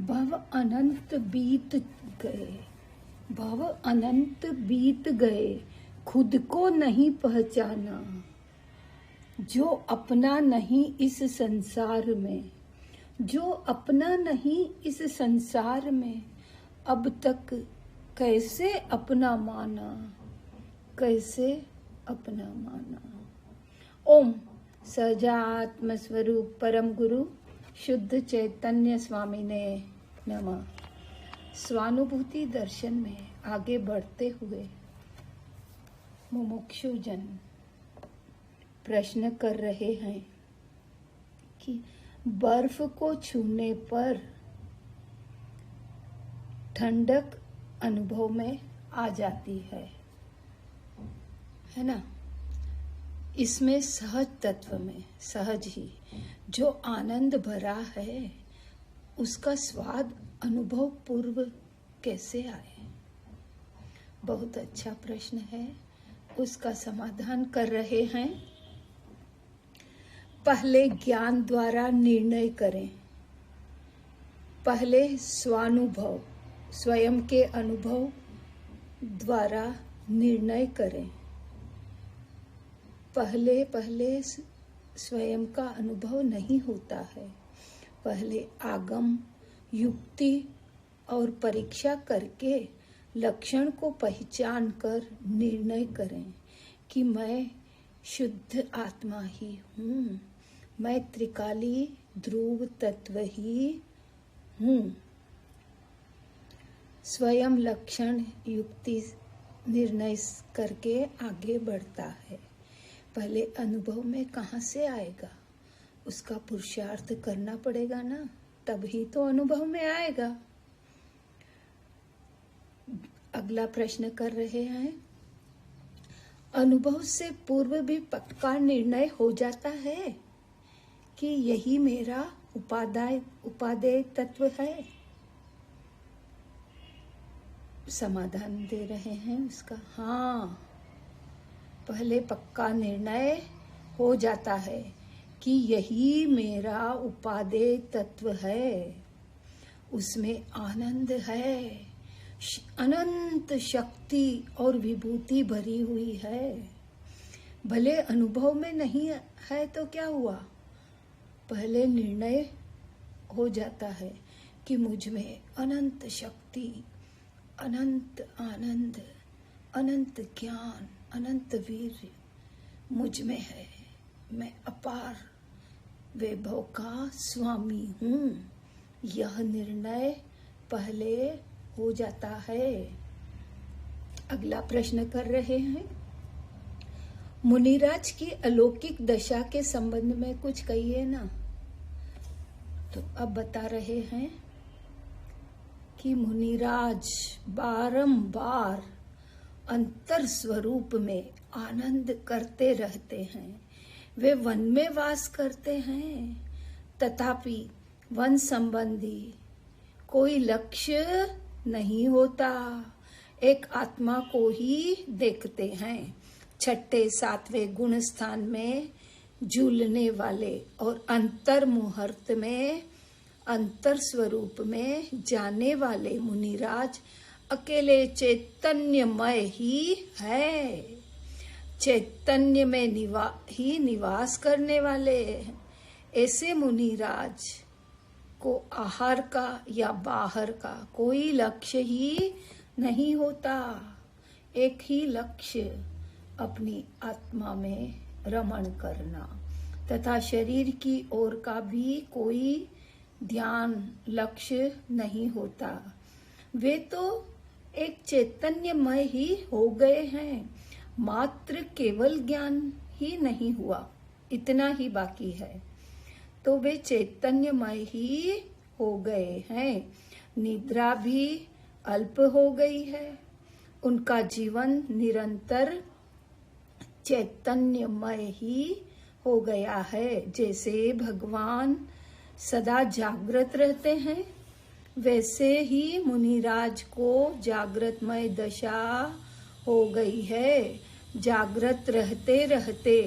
भव अनंत बीत गए, भव अनंत बीत गए, खुद को नहीं पहचाना। जो अपना नहीं इस संसार में, जो अपना नहीं इस संसार में, अब तक कैसे अपना माना, कैसे अपना माना। ओम सजात्म स्वरूप परम गुरु शुद्ध चैतन्य स्वामी ने नमः। स्वानुभूति दर्शन में आगे बढ़ते हुए मुमुक्षु जन प्रश्न कर रहे हैं कि बर्फ को छूने पर ठंडक अनुभव में आ जाती है ना। इसमें सहज तत्व में सहज ही जो आनंद भरा है उसका स्वाद अनुभव पूर्व कैसे आए। बहुत अच्छा प्रश्न है, उसका समाधान कर रहे हैं। पहले ज्ञान द्वारा निर्णय करें, पहले स्वानुभव स्वयं के अनुभव द्वारा निर्णय करें। पहले स्वयं का अनुभव नहीं होता है। पहले आगम युक्ति और परीक्षा करके लक्षण को पहचान कर निर्णय करें कि मैं शुद्ध आत्मा ही हूँ, मैं त्रिकाली ध्रुव तत्व ही हूँ। स्वयं लक्षण युक्ति निर्णय करके आगे बढ़ता है। पहले अनुभव में कहाँ से आएगा, उसका पुरुषार्थ करना पड़ेगा ना, तभी तो अनुभव में आएगा। अगला प्रश्न कर रहे हैं, अनुभव से पूर्व भी पक्का निर्णय हो जाता है कि यही मेरा उपादेय तत्व है। समाधान दे रहे हैं उसका, हाँ, पहले पक्का निर्णय हो जाता है कि यही मेरा उपादेय तत्व है। उसमें आनंद है, अनंत शक्ति और विभूति भरी हुई है। भले अनुभव में नहीं है तो क्या हुआ, पहले निर्णय हो जाता है कि मुझ में अनंत शक्ति, अनंत आनंद, अनंत ज्ञान, अनंत वीर्य मुझ में है। मैं अपार वैभव का स्वामी हूँ। यह निर्णय पहले हो जाता है। अगला प्रश्न कर रहे हैं, मुनिराज की अलौकिक दशा के संबंध में कुछ कहिए ना। तो अब बता रहे हैं कि मुनिराज बारंबार अंतर स्वरूप में आनंद करते रहते हैं। वे वन में वास करते हैं, तथापि वन संबंधी कोई लक्ष्य नहीं होता। एक आत्मा को ही देखते हैं। छठे सातवें गुण स्थान में झूलने वाले और अंतर मुहूर्त में अंतर स्वरूप में जाने वाले मुनिराज अकेले चैतन्यमय ही है। चैतन्य में ही निवास करने वाले ऐसे मुनिराज को आहार का या बाहर का कोई लक्ष्य ही नहीं होता। एक ही लक्ष्य अपनी आत्मा में रमण करना तथा शरीर की ओर का भी कोई ध्यान लक्ष्य नहीं होता। वे तो एक चैतन्यमय ही हो गए हैं, मात्र केवल ज्ञान ही नहीं हुआ, इतना ही बाकी है। तो वे चैतन्यमय ही हो गए हैं। निद्रा भी अल्प हो गई है। उनका जीवन निरंतर चैतन्यमय ही हो गया है। जैसे भगवान सदा जागृत रहते हैं, वैसे ही मुनिराज को जागृतमय दशा हो गई है। जागृत रहते रहते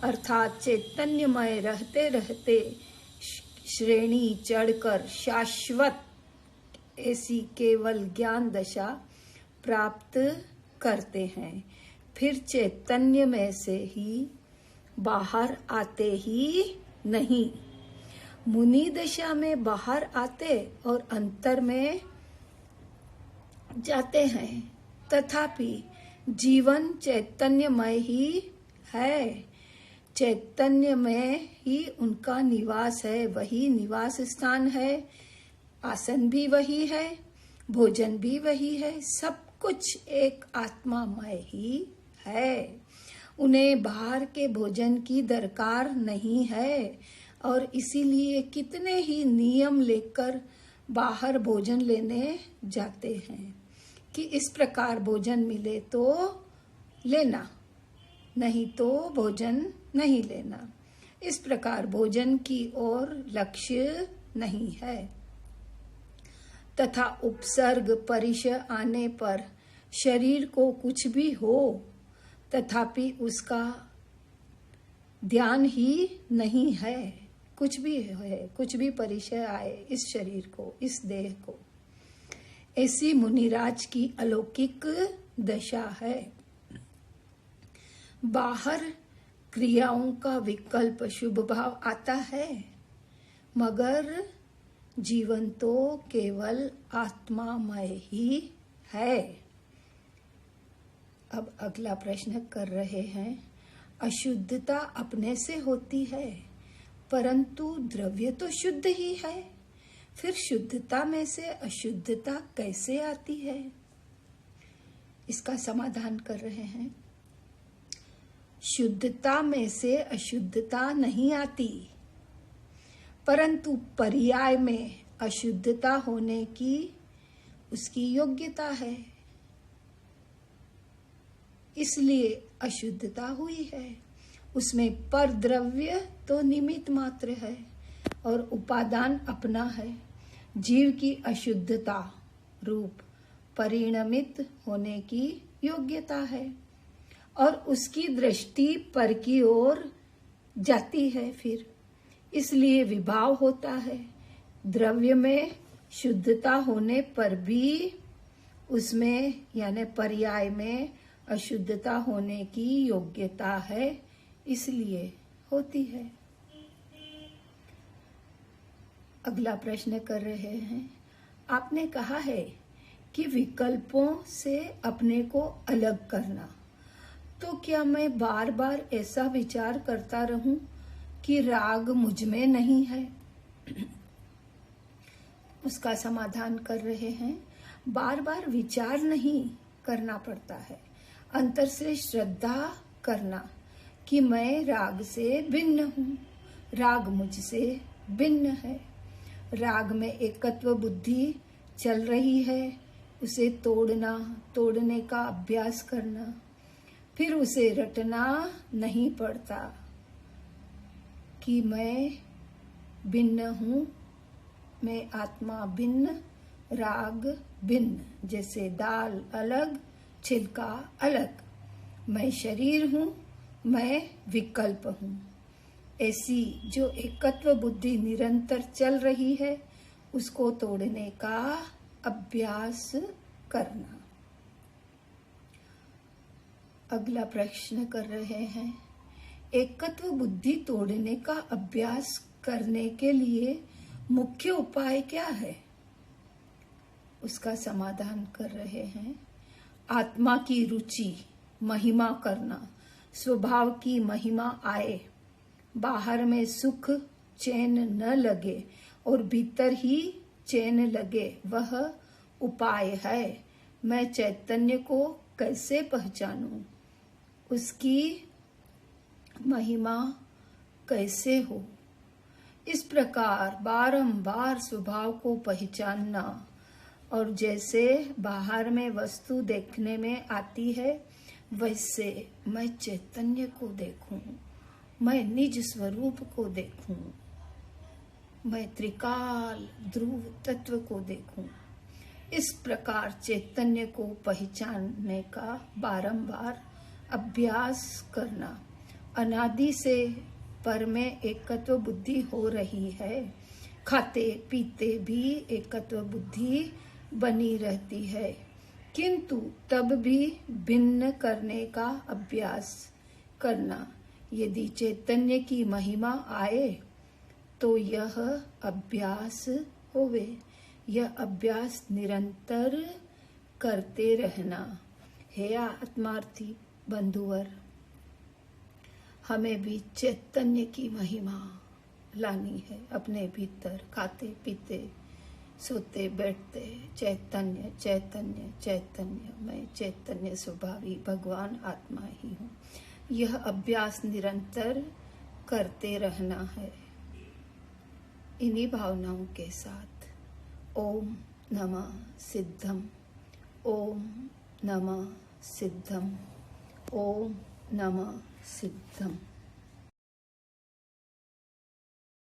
अर्थात चैतन्यमय रहते रहते श्रेणी चढ़कर शाश्वत ऐसी केवल ज्ञान दशा प्राप्त करते हैं। फिर चैतन्य में से ही बाहर आते ही नहीं। मुनि दशा में बाहर आते और अंतर में जाते हैं, तथापि जीवन चैतन्यमय ही है। चैतन्य में ही उनका निवास है, वही निवास स्थान है, आसन भी वही है, भोजन भी वही है, सब कुछ एक आत्मामय ही है। उन्हें बाहर के भोजन की दरकार नहीं है और इसीलिए कितने ही नियम लेकर बाहर भोजन लेने जाते हैं कि इस प्रकार भोजन मिले तो लेना, नहीं तो भोजन नहीं लेना। इस प्रकार भोजन की ओर लक्ष्य नहीं है तथा उपसर्ग परिचय आने पर शरीर को कुछ भी हो तथापि उसका ध्यान ही नहीं है। कुछ भी है, कुछ भी परिचय आए इस शरीर को, इस देह को, ऐसी मुनिराज की अलौकिक दशा है। बाहर क्रियाओं का विकल्प शुभ भाव आता है, मगर जीवन तो केवल आत्मामय ही है। अब अगला प्रश्न कर रहे हैं, अशुद्धता अपने से होती है परंतु द्रव्य तो शुद्ध ही है, फिर शुद्धता में से अशुद्धता कैसे आती है? इसका समाधान कर रहे हैं। शुद्धता में से अशुद्धता नहीं आती, परंतु पर्याय में अशुद्धता होने की उसकी योग्यता है, इसलिए अशुद्धता हुई है। उसमें पर द्रव्य तो निमित्त मात्र है और उपादान अपना है। जीव की अशुद्धता रूप परिणमित होने की योग्यता है और उसकी दृष्टि पर की ओर जाती है, फिर इसलिए विभाव होता है। द्रव्य में शुद्धता होने पर भी उसमें यानी पर्याय में अशुद्धता होने की योग्यता है, इसलिए होती है। अगला प्रश्न कर रहे हैं, आपने कहा है कि विकल्पों से अपने को अलग करना, तो क्या मैं बार बार ऐसा विचार करता रहूं कि राग मुझ में नहीं है? उसका समाधान कर रहे हैं, बार बार विचार नहीं करना पड़ता है, अंतर से श्रद्धा करना कि मैं राग से भिन्न हूँ, राग मुझसे भिन्न है। राग में एकत्व बुद्धि चल रही है, उसे तोड़ना, तोड़ने का अभ्यास करना, फिर उसे रटना नहीं पड़ता कि मैं भिन्न हूँ, मैं आत्मा भिन्न, राग भिन्न, जैसे दाल अलग छिलका अलग, मैं शरीर हूँ, मैं विकल्प हूँ। ऐसी जो एकत्व बुद्धि निरंतर चल रही है, उसको तोड़ने का अभ्यास करना। अगला प्रश्न कर रहे हैं, एकत्व बुद्धि तोड़ने का अभ्यास करने के लिए मुख्य उपाय क्या है? उसका समाधान कर रहे हैं, आत्मा की रुचि महिमा करना, स्वभाव की महिमा आए, बाहर में सुख चैन न लगे और भीतर ही चैन लगे, वह उपाय है। मैं चैतन्य को कैसे पहचानूं, उसकी महिमा कैसे हो? इस प्रकार बारंबार स्वभाव को पहचानना, और जैसे बाहर में वस्तु देखने में आती है, वैसे मैं चैतन्य को देखूं, मैं निज स्वरूप को देखूं, मैं त्रिकाल ध्रुव तत्व को देखूं। इस प्रकार चैतन्य को पहचानने का बारंबार अभ्यास करना। अनादि से पर में एकत्व बुद्धि हो रही है, खाते पीते भी एकत्व बुद्धि बनी रहती है, किंतु तब भी भिन्न करने का अभ्यास करना। यदि चैतन्य की महिमा आए तो यह अभ्यास होवे। यह अभ्यास निरंतर करते रहना। हे आत्मार्थी बंधुवर, हमें भी चैतन्य की महिमा लानी है अपने भीतर। खाते पीते सोते बैठते चैतन्य चैतन्य चैतन्य, मैं चैतन्य स्वभावी भगवान आत्मा ही हूँ। यह अभ्यास निरंतर करते रहना है इन्हीं भावनाओं के साथ। ओम नमः सिद्धम, ओम नमः सिद्धम, ओम नमः सिद्धम।